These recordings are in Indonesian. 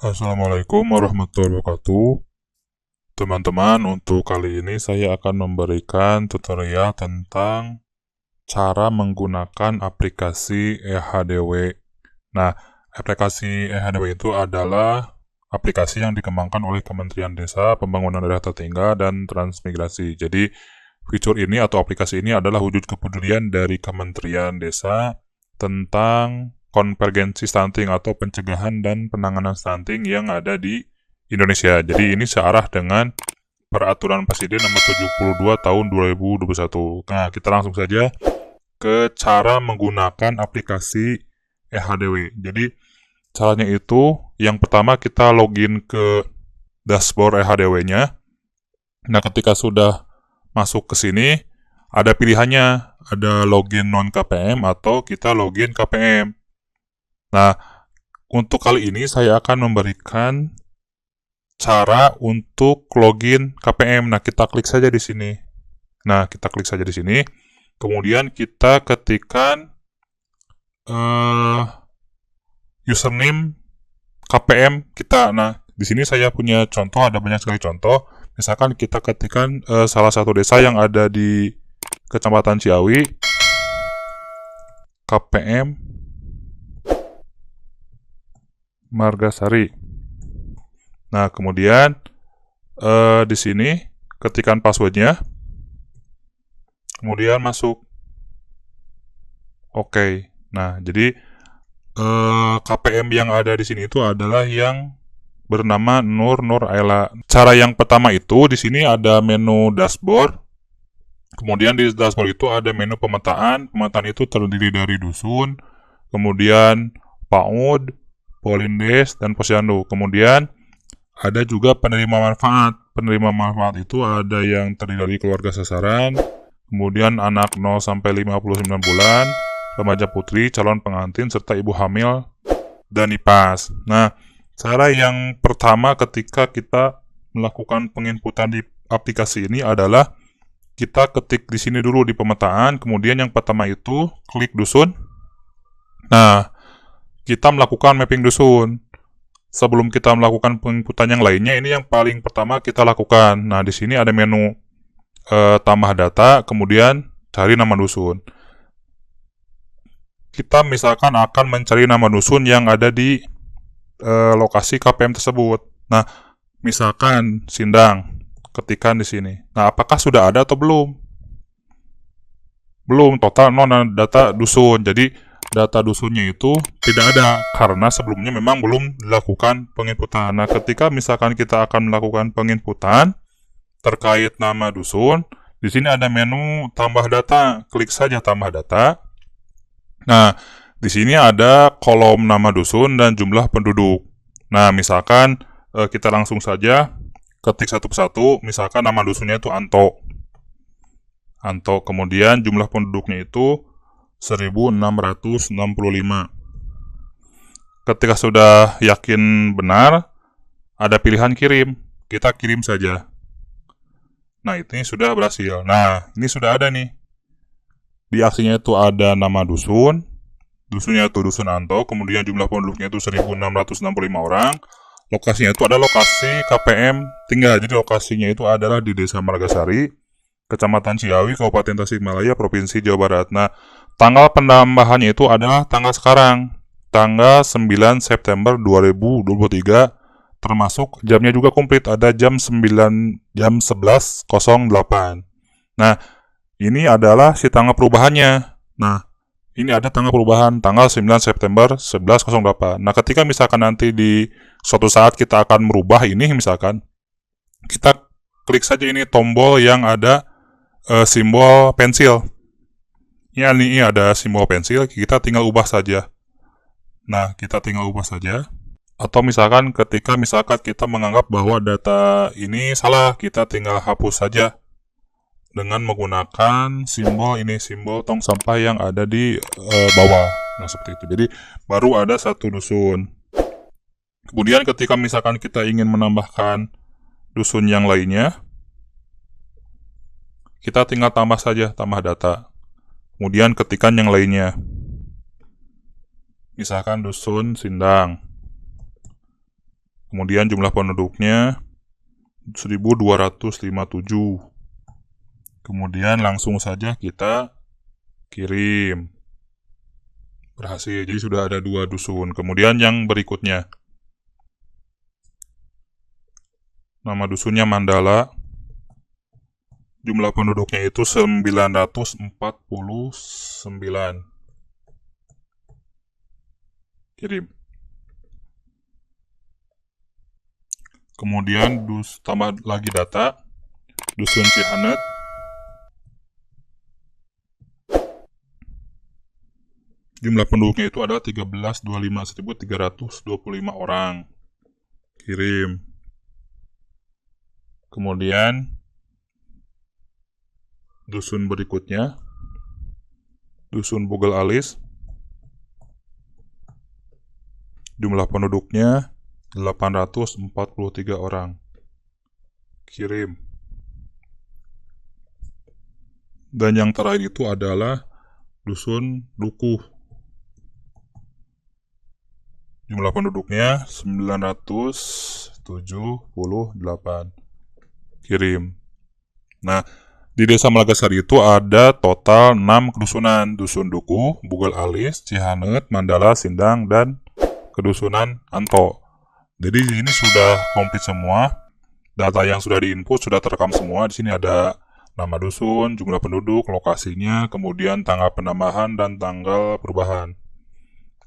Assalamualaikum warahmatullahi wabarakatuh. Teman-teman, untuk kali ini saya akan memberikan tutorial tentang cara menggunakan aplikasi eHDW. Nah, aplikasi eHDW itu adalah aplikasi yang dikembangkan oleh Kementerian Desa, Pembangunan Daerah Tertinggal, dan Transmigrasi. Jadi, fitur ini atau aplikasi ini adalah wujud kepedulian dari Kementerian Desa tentang konvergensi stunting atau pencegahan dan penanganan stunting yang ada di Indonesia. Jadi ini searah dengan Peraturan Presiden Nomor 72 Tahun 2021. Nah, kita langsung saja ke cara menggunakan aplikasi eHDW. Jadi caranya itu yang pertama kita login ke dashboard eHDW-nya. Nah, ketika sudah masuk ke sini, ada pilihannya, ada login non KPM atau kita login KPM. Nah, untuk kali ini saya akan memberikan cara untuk login KPM. Nah, kita klik saja di sini. Nah, kita klik saja di sini. Kemudian kita ketikkan username KPM kita. Nah, di sini saya punya contoh, ada banyak sekali contoh. Misalkan kita ketikkan salah satu desa yang ada di Kecamatan Ciawi, KPM Margasari. Nah, kemudian di sini ketikkan passwordnya, kemudian masuk. Oke. Nah, jadi KPM yang ada di sini itu adalah yang bernama Nur Ayla. Cara yang pertama itu di sini ada menu dashboard. Kemudian di dashboard itu ada menu pemetaan. Pemetaan itu terdiri dari dusun, kemudian PAUD, Polindes, dan Posyandu. Kemudian ada juga penerima manfaat. Penerima manfaat itu ada yang terdiri dari keluarga sasaran, kemudian anak 0 sampai 59 bulan, remaja putri, calon pengantin, serta ibu hamil dan NIPAS. Nah, cara yang pertama ketika kita melakukan penginputan di aplikasi ini adalah kita ketik di sini dulu di pemetaan, kemudian yang pertama itu klik dusun. Nah, kita melakukan mapping dusun. Sebelum kita melakukan penginputan yang lainnya, ini yang paling pertama kita lakukan. Nah, di sini ada menu tambah data, kemudian cari nama dusun. Kita misalkan akan mencari nama dusun yang ada di lokasi KPM tersebut. Nah, misalkan Sindang, ketikkan di sini. Nah, apakah sudah ada atau belum? Belum, total non data dusun. Jadi data dusunnya itu tidak ada karena sebelumnya memang belum dilakukan penginputan. Nah, ketika misalkan kita akan melakukan penginputan terkait nama dusun, di sini ada menu tambah data. Klik saja tambah data. Nah, di sini ada kolom nama dusun dan jumlah penduduk. Nah, misalkan kita langsung saja ketik satu persatu. Misalkan nama dusunnya itu Anto. Kemudian jumlah penduduknya itu 1665. Ketika sudah yakin benar, ada pilihan kirim. Kita kirim saja. Nah, ini sudah berhasil. Nah, ini sudah ada nih. Di aksinya itu ada nama dusun, dusunnya itu dusun Anto, kemudian jumlah penduduknya itu 1665 orang. Lokasinya itu ada lokasi KPM tinggal. Jadi lokasinya itu adalah di Desa Margasari, Kecamatan Ciawi, Kabupaten Tasikmalaya, Provinsi Jawa Barat. Nah, tanggal penambahannya itu adalah tanggal sekarang, tanggal 9 September 2023, termasuk jamnya juga komplit, ada jam 11.08. Nah, ini adalah si tanggal perubahannya. Nah, ini ada tanggal perubahan, tanggal 9 September 11.08. Nah, ketika misalkan nanti di suatu saat kita akan merubah ini, misalkan, kita klik saja ini tombol yang ada simbol pensil. Ini ada simbol pensil, kita tinggal ubah saja. Nah, kita tinggal ubah saja. Atau misalkan ketika kita menganggap bahwa data ini salah, kita tinggal hapus saja dengan menggunakan simbol tong sampah yang ada di bawah. Nah, seperti itu. Jadi baru ada satu dusun. Kemudian ketika misalkan kita ingin menambahkan dusun yang lainnya, kita tinggal tambah saja, tambah data. Kemudian ketikkan yang lainnya. Misalkan dusun Sindang. Kemudian jumlah penduduknya 1257. Kemudian langsung saja kita kirim. Berhasil, jadi sudah ada 2 dusun. Kemudian yang berikutnya, nama dusunnya Mandala. Jumlah penduduknya itu 949. Kirim. Kemudian tambah lagi data, dusun Cihanet. Jumlah penduduknya itu adalah 13.25.325 orang. Kirim. Kemudian dusun berikutnya, dusun Bugel Alis. Jumlah penduduknya 843 orang. Kirim. Dan yang terakhir itu adalah dusun Dukuh. Jumlah penduduknya 978. Kirim. Nah, di Desa Malagasari itu ada total 6 kedusunan. Dusun Dukuh, Bugel Alis, Cihanet, Mandala, Sindang, dan kedusunan Anto. Jadi ini sudah komplit semua. Data yang sudah diinput sudah terekam semua. Di sini ada nama dusun, jumlah penduduk, lokasinya, kemudian tanggal penambahan dan tanggal perubahan.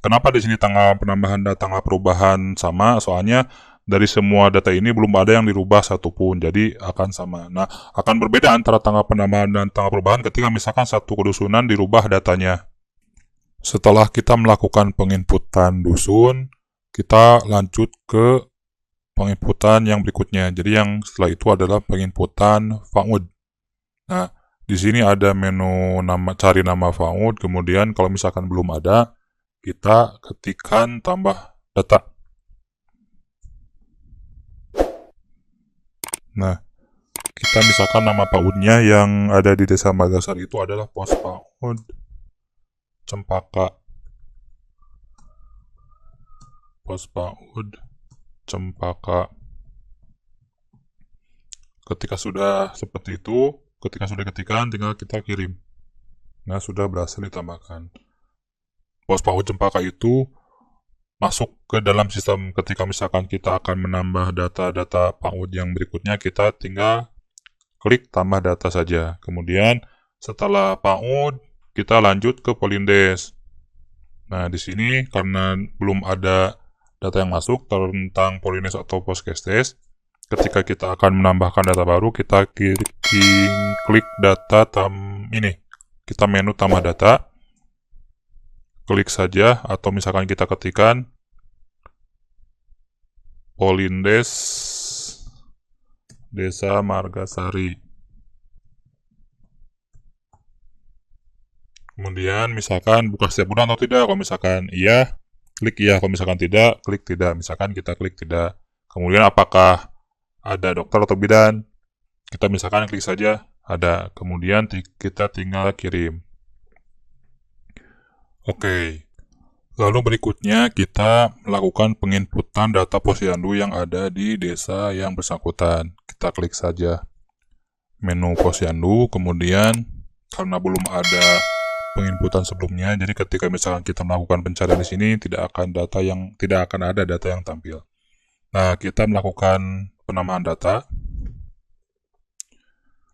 Kenapa di sini tanggal penambahan dan tanggal perubahan sama? Soalnya dari semua data ini belum ada yang dirubah satupun, jadi akan sama. Nah, akan berbeda antara tanggal penambahan dan tanggal perubahan ketika misalkan satu kedusunan dirubah datanya. Setelah kita melakukan penginputan dusun, kita lanjut ke penginputan yang berikutnya. Jadi yang setelah itu adalah penginputan FAUD. Nah, di sini ada menu cari nama FAUD, kemudian kalau misalkan belum ada, kita ketikkan tambah data. Nah, kita misalkan nama PAUD-nya yang ada di Desa Malagasari itu adalah Pos PAUD Cempaka. Pos PAUD Cempaka. Ketika sudah seperti itu, ketika sudah ketikkan, tinggal kita kirim. Nah, sudah berhasil ditambahkan. Pos PAUD Cempaka itu masuk ke dalam sistem. Ketika misalkan kita akan menambah data-data PAUD yang berikutnya, kita tinggal klik tambah data saja. Kemudian setelah PAUD, kita lanjut ke Polindes. Nah, di sini karena belum ada data yang masuk tentang Polindes atau Poskesdes, ketika kita akan menambahkan data baru, kita klik data ini. Kita menu tambah data. Klik saja, atau misalkan kita ketikkan Polindes Desa Margasari. Kemudian misalkan buka setiap bulan atau tidak. Kalau misalkan iya, klik iya. Kalau misalkan tidak, klik tidak. Misalkan kita klik tidak. Kemudian apakah ada dokter atau bidan? Kita misalkan klik saja ada. Kemudian kita tinggal kirim. Oke. Lalu berikutnya kita melakukan penginputan data posyandu yang ada di desa yang bersangkutan. Kita klik saja menu posyandu, kemudian karena belum ada penginputan sebelumnya, jadi ketika misalkan kita melakukan pencarian di sini tidak akan ada data yang tampil. Nah, kita melakukan penambahan data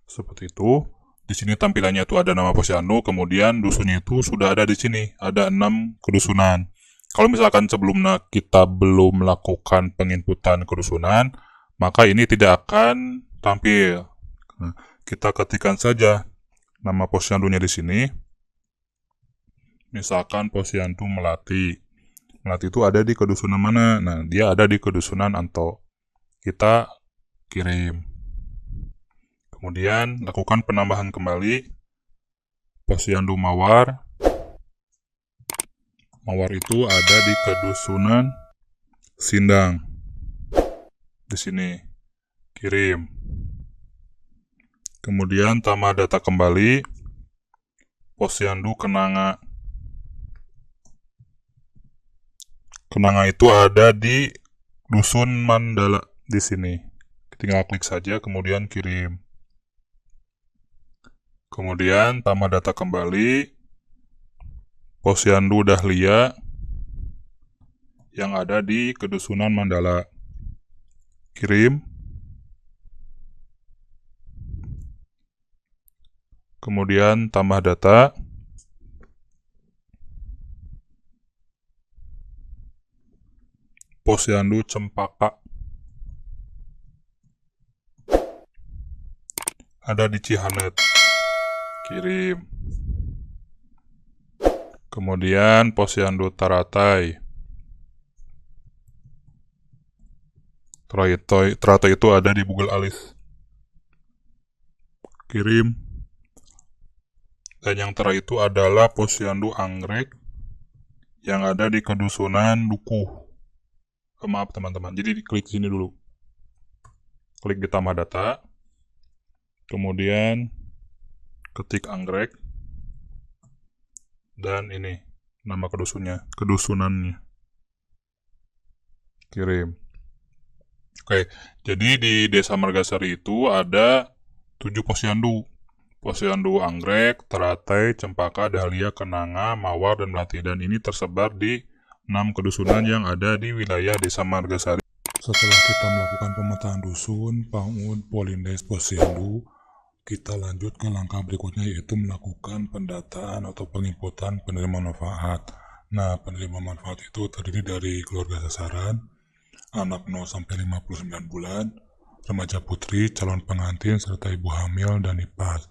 seperti itu. Di sini tampilannya itu ada nama posyandu, kemudian dusunnya itu sudah ada di sini, ada 6 kedusunan. Kalau misalkan sebelumnya kita belum melakukan penginputan kedusunan, maka ini tidak akan tampil. Nah, kita ketikkan saja nama posyandunya di sini. Misalkan posyandu Melati. Melati itu ada di kedusunan mana? Nah, dia ada di kedusunan Anto. Kita kirim. Kemudian lakukan penambahan kembali posyandu Mawar. Mawar itu ada di kedusunan Sindang. Di sini kirim. Kemudian tambah data kembali posyandu Kenanga. Kenanga itu ada di Dusun Mandala di sini. Tinggal klik saja, kemudian kirim. Kemudian tambah data kembali, Posyandu Dahlia yang ada di Kedusunan Mandala. Kirim. Kemudian tambah data. Posyandu Cempaka ada di Cihanet. Kirim. Kemudian Posyandu Taratai. Teratai itu ada di Bugel Alis. Kirim. Dan yang terakhir itu adalah Posyandu Anggrek yang ada di Kedusunan Dukuh. Maaf teman-teman, jadi klik sini dulu. Klik di tambah data. Kemudian ketik Anggrek. Dan ini nama kedusunannya. Kirim. Oke, jadi di Desa Margasari itu ada 7 posyandu. Posyandu Anggrek, Teratai, Cempaka, Dahlia, Kenanga, Mawar, dan Melati. Dan ini tersebar di 6 kedusunan yang ada di wilayah Desa Margasari. Setelah kita melakukan pemetaan dusun, PAUD, Polindes, Posyandu, kita lanjut ke langkah berikutnya, yaitu melakukan pendataan atau penginputan penerima manfaat. Nah, penerima manfaat itu terdiri dari keluarga sasaran, anak 0 sampai 59 bulan, remaja putri, calon pengantin, serta ibu hamil dan nifas.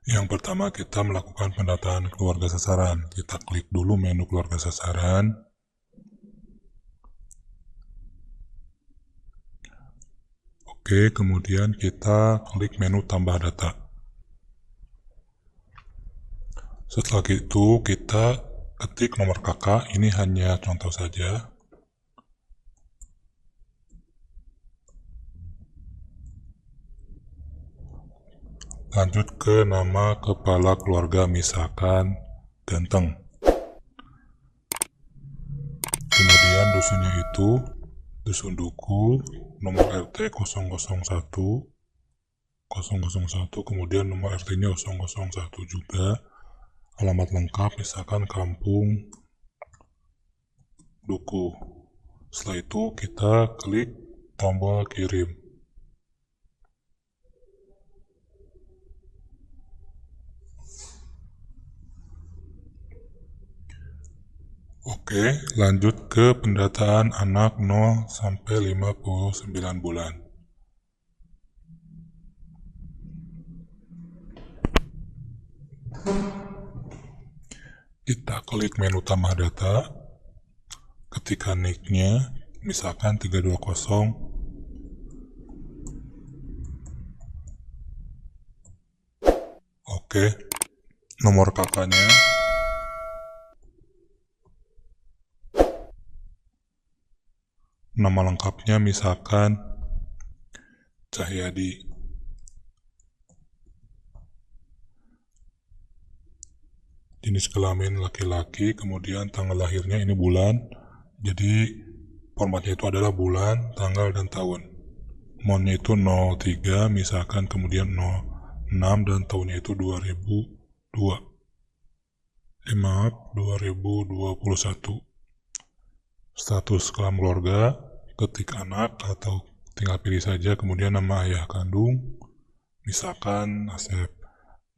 Yang pertama, kita melakukan pendataan keluarga sasaran. Kita klik dulu menu keluarga sasaran. Oke, kemudian kita klik menu tambah data. Setelah itu, kita ketik nomor kakak. Ini hanya contoh saja. Lanjut ke nama kepala keluarga, misalkan Ganteng. Kemudian dusunnya itu Dusun Duku, nomor RT 001, kemudian nomor RT-nya 001 juga. Alamat lengkap misalkan Kampung Duku. Setelah itu kita klik tombol kirim. Oke, lanjut ke pendataan anak 0 sampai 59 bulan. Kita klik menu tambah data, ketikkan nicknya, misalkan 320. Oke, nomor kakaknya, nama lengkapnya misalkan Cahyadi. Jenis kelamin laki-laki, kemudian tanggal lahirnya ini bulan. Jadi formatnya itu adalah bulan, tanggal, dan tahun. Monnya itu 03 misalkan, kemudian 06, dan tahunnya itu 2002. 2021. Status kelam keluarga, ketik anak atau tinggal pilih saja, kemudian nama ayah kandung, misalkan Asep.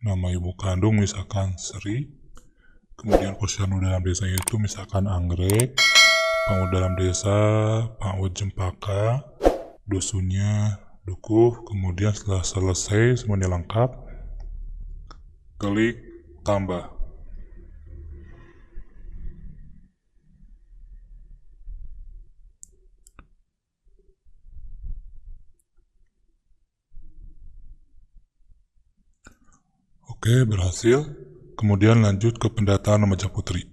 Nama ibu kandung misalkan Sri. Kemudian posyandu dalam desa itu misalkan Anggrek. PAUD dalam desa PAUD Cempaka. Dusunnya Dukuh. Kemudian setelah selesai semuanya lengkap, klik tambah. Oke, berhasil. Kemudian lanjut ke pendataan remaja putri.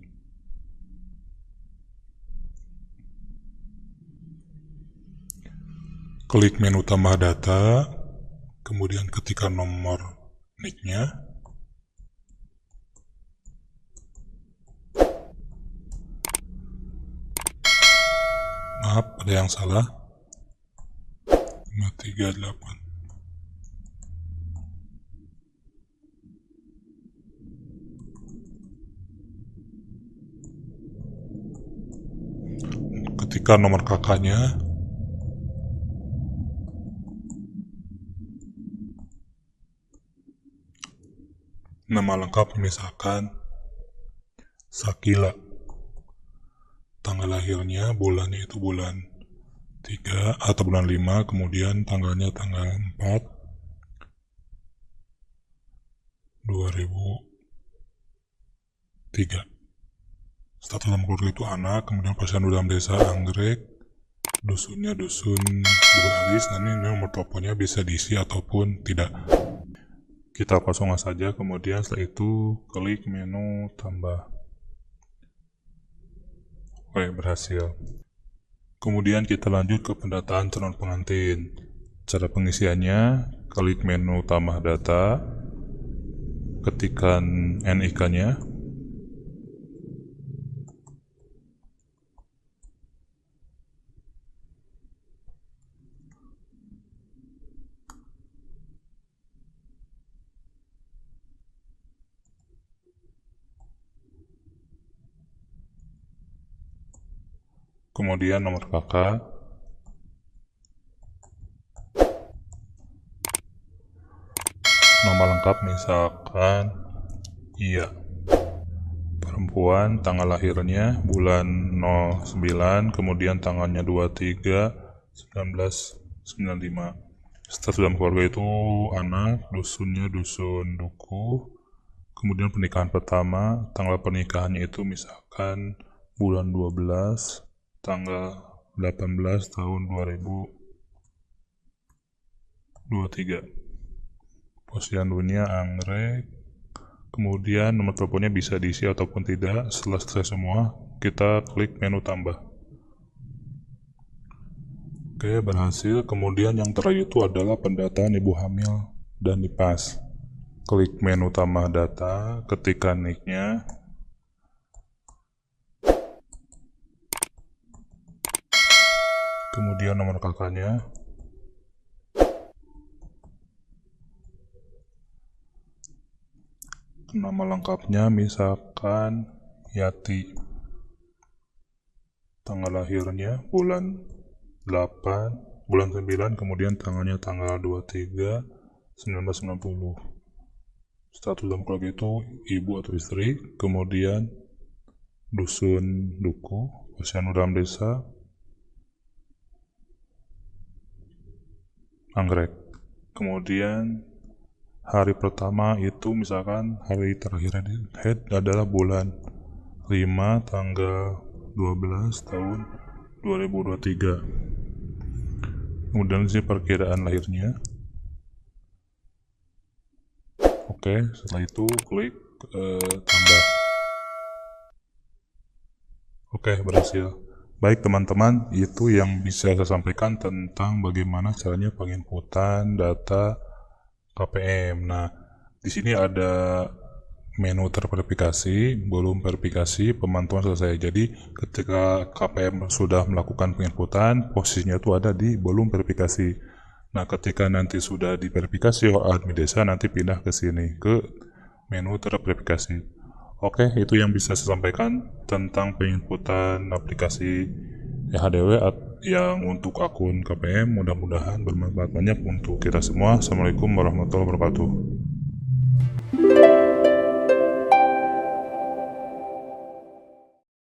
Klik menu tambah data, kemudian ketikkan nomor nicknya. Maaf, ada yang salah. 538. Ketika nomor kakaknya nama lengkap misalkan Sakila, tanggal lahirnya bulannya itu bulan 3 atau bulan 5, kemudian tanggalnya tanggal 4 2003. Status dalam keluarga itu anak, kemudian posyandu dalam desa Anggrek, dusunnya dusun Bukit Alis. Nanti nomor teleponnya bisa diisi ataupun tidak. Kita kosongkan saja, kemudian setelah itu klik menu tambah. Oke, berhasil. Kemudian kita lanjut ke pendataan calon pengantin. Cara pengisiannya, klik menu tambah data, ketikkan NIK-nya, kemudian nomor kakak, nomor lengkap misalkan iya, perempuan, tanggal lahirnya bulan 09, kemudian tanggalnya 23 1995. Status dalam keluarga itu anak, dusunnya dusun Duku, kemudian pernikahan pertama, tanggal pernikahannya itu misalkan bulan 12 tanggal 18 tahun 2023. Posyandunya Anggrek. Kemudian nomor teleponnya bisa diisi ataupun tidak. Setelah selesai semua, kita klik menu tambah. Oke, berhasil. Kemudian yang terakhir itu adalah pendataan ibu hamil dan nipas. Klik menu tambah data, ketikkan NIK-nya, kemudian nomor kakaknya, nama lengkapnya misalkan Yati, tanggal lahirnya bulan 8 bulan 9, kemudian tanggalnya tanggal 23 1990. Status dalam keluarga itu ibu atau istri, kemudian dusun Duku, posyandu dalam desa Anggrek. Kemudian hari pertama itu misalkan hari terakhir adalah bulan 5 tanggal 12 tahun 2023. Kemudian sini perkiraan lahirnya. Oke, setelah itu klik tambah. Oke, berhasil. Baik teman-teman, itu yang bisa saya sampaikan tentang bagaimana caranya penginputan data KPM. Nah, di sini ada menu terverifikasi, belum verifikasi, pemantauan selesai. Jadi ketika KPM sudah melakukan penginputan, posisinya itu ada di belum verifikasi. Nah, ketika nanti sudah diverifikasi oleh admin desa, nanti pindah ke sini ke menu terverifikasi. Oke, itu yang bisa saya sampaikan tentang penginputan aplikasi EHDW yang untuk akun KPM. Mudah-mudahan bermanfaat banyak untuk kita semua. Assalamualaikum warahmatullahi wabarakatuh.